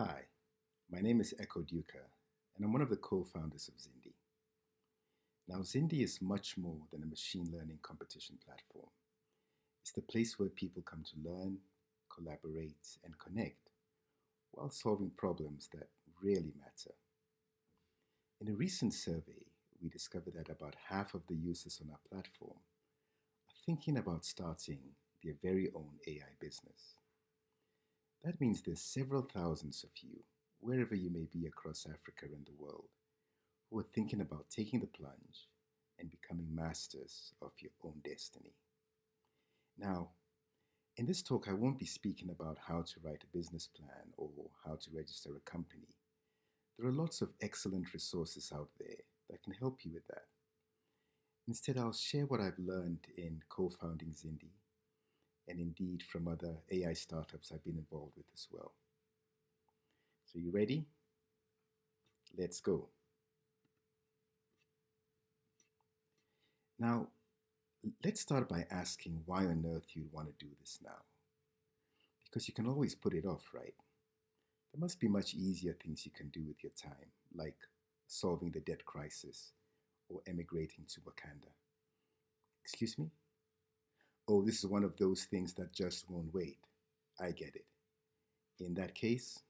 Hi, my name is Ekow Duker, and I'm one of the co founders of Zindi. Now, Zindi is much more than a machine learning competition platform. It's the place where people come to learn, collaborate, and connect while solving problems that really matter. In a recent survey, we discovered that about half of the users on our platform are thinking about starting their very own AI business. That means there's several thousands of you, wherever you may be across Africa and the world, who are thinking about taking the plunge and becoming masters of your own destiny. Now, in this talk, I won't be speaking about how to write a business plan or how to register a company. There are lots of excellent resources out there that can help you with that. Instead, I'll share what I've learned in co founding Zindi and indeed from other AI startups I've been involved with as well. So, you ready? Let's go. Now, let's start by asking why on earth you'd want to do this now. Because you can always put it off, right? There must be much easier things you can do with your time, like solving the debt crisis or emigrating to Wakanda. Excuse me? Oh, this is one of those things that just won't wait. I get it. In that case,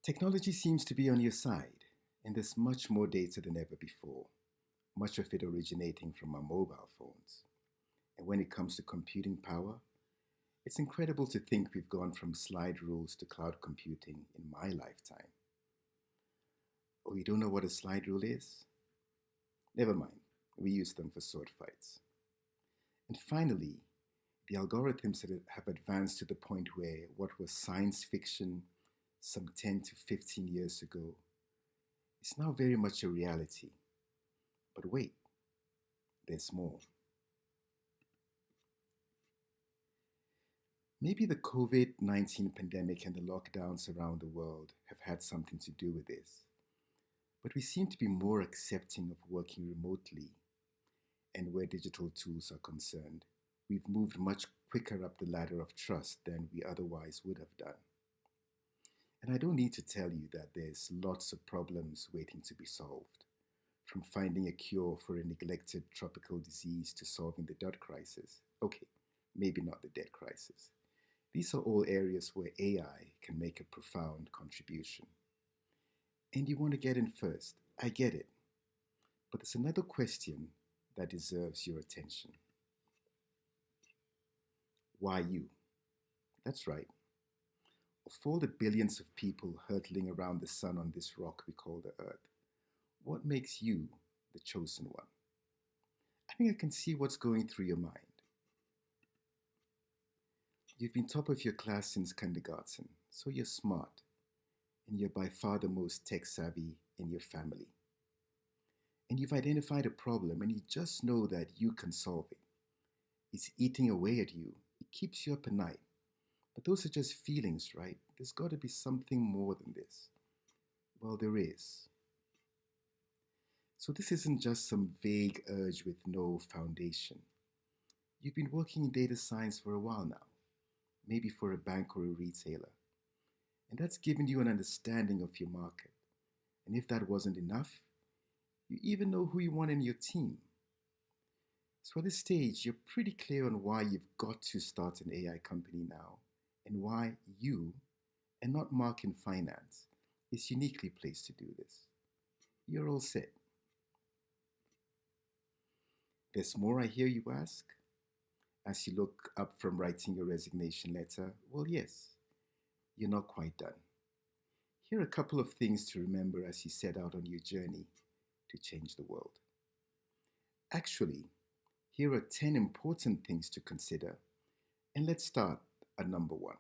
technology seems to be on your side, and there's much more data than ever before, much of it originating from our mobile phones. And when it comes to computing power, it's incredible to think we've gone from slide rules to cloud computing in my lifetime. Oh, you don't know what a slide rule is? Never mind, we use them for sword fights. And finally, the algorithms that have advanced to the point where what was science fiction some 10 to 15 years ago is now very much a reality. But wait, there's more. Maybe the COVID 19 pandemic and the lockdowns around the world have had something to do with this, but we seem to be more accepting of working remotely, and where digital tools are concerned, we've moved much quicker up the ladder of trust than we otherwise would have done. And I don't need to tell you that there's lots of problems waiting to be solved, from finding a cure for a neglected tropical disease to solving the debt crisis. Okay, maybe not the debt crisis. These are all areas where AI can make a profound contribution. And you want to get in first. I get it. But there's another question that deserves your attention. Why you? That's right. Of all the billions of people hurtling around the sun on this rock we call the Earth, what makes you the chosen one? I think I can see what's going through your mind. You've been top of your class since kindergarten, so you're smart, and you're by far the most tech savvy in your family. And you've identified a problem, and you just know that you can solve it. It's eating away at you, it keeps you up at night. But those are just feelings, right? There's got to be something more than this. Well, there is. So this isn't just some vague urge with no foundation. You've been working in data science for a while now, maybe for a bank or a retailer. And that's given you an understanding of your market. And if that wasn't enough, you even know who you want in your team. So at this stage, you're pretty clear on why you've got to start an AI company now and why you, and not Mark in finance, is uniquely placed to do this. You're all set. There's more, I hear you ask? As you look up from writing your resignation letter, well, yes, you're not quite done. Here are a couple of things to remember as you set out on your journey to change the world. Actually, here are 10 important things to consider, and let's start at number one.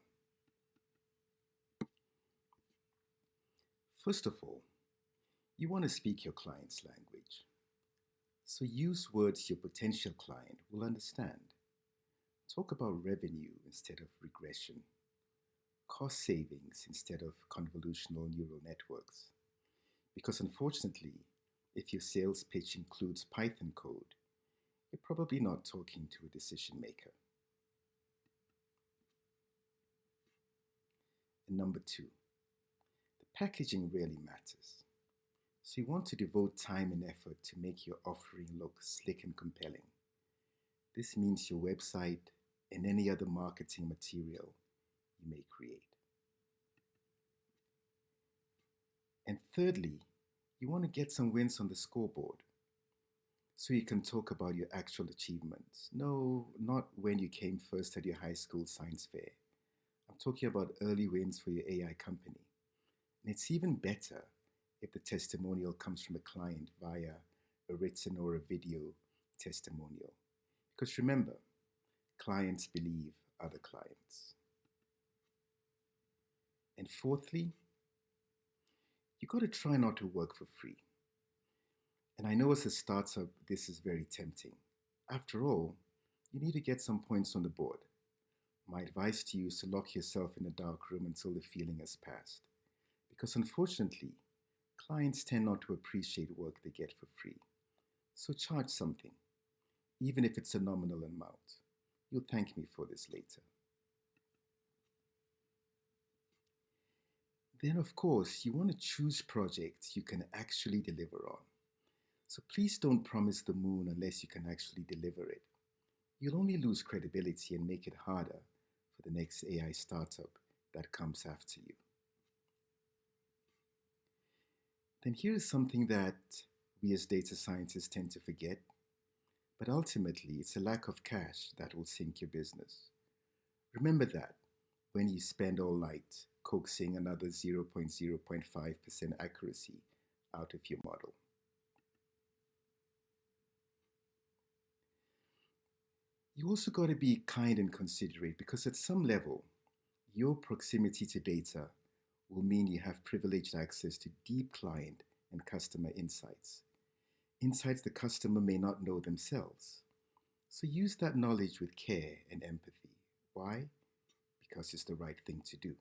First of all, you want to speak your client's language. So use words your potential client will understand. Talk about revenue instead of regression, cost savings instead of convolutional neural networks. Because unfortunately, if your sales pitch includes Python code, you're probably not talking to a decision maker. And number two, the packaging really matters. So you want to devote time and effort to make your offering look slick and compelling. This means your website and any other marketing material you may create. And thirdly, you want to get some wins on the scoreboard so you can talk about your actual achievements. No, not when you came first at your high school science fair. I'm talking about early wins for your AI company. And it's even better if the testimonial comes from a client via a written or a video testimonial. Because remember, clients believe other clients. And fourthly, you got to try not to work for free. And I know as a startup, this is very tempting. After all, you need to get some points on the board. My advice to you is to lock yourself in a dark room until the feeling has passed. Because unfortunately, clients tend not to appreciate work they get for free. So charge something, even if it's a nominal amount. You'll thank me for this later. Then, of course, you want to choose projects you can actually deliver on. So please don't promise the moon unless you can actually deliver it. You'll only lose credibility and make it harder for the next AI startup that comes after you. Then here's something that we as data scientists tend to forget, but ultimately it's a lack of cash that will sink your business. Remember that when you spend all night coaxing another 0.0.5% accuracy out of your model. You also got to be kind and considerate because at some level, your proximity to data will mean you have privileged access to deep client and customer insights. Insights the customer may not know themselves. So use that knowledge with care and empathy. Why? Because it's the right thing to do.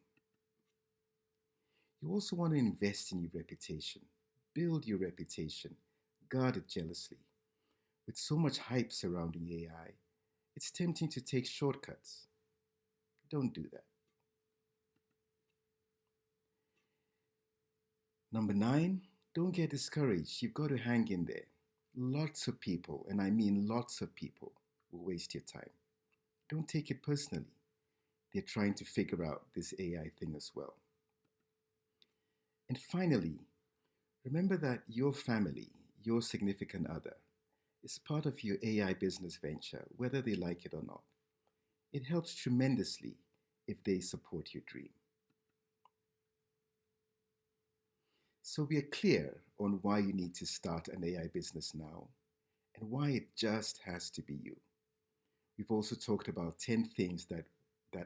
You also want to invest in your reputation. Build your reputation. Guard it jealously. With so much hype surrounding AI, it's tempting to take shortcuts. Don't do that. Number 9, don't get discouraged. You've got to hang in there. Lots of people, and I mean lots of people, will waste your time. Don't take it personally. They're trying to figure out this AI thing as well. And finally, remember that your family, your significant other, is part of your AI business venture, whether they like it or not. It helps tremendously if they support your dream. So we are clear on why you need to start an AI business now and why it just has to be you. We've also talked about 10 things that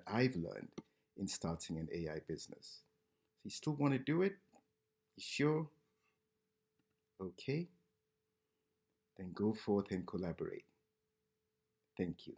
I've learned in starting an AI business. So you still want to do it? You sure? Okay. Then go forth and collaborate. Thank you.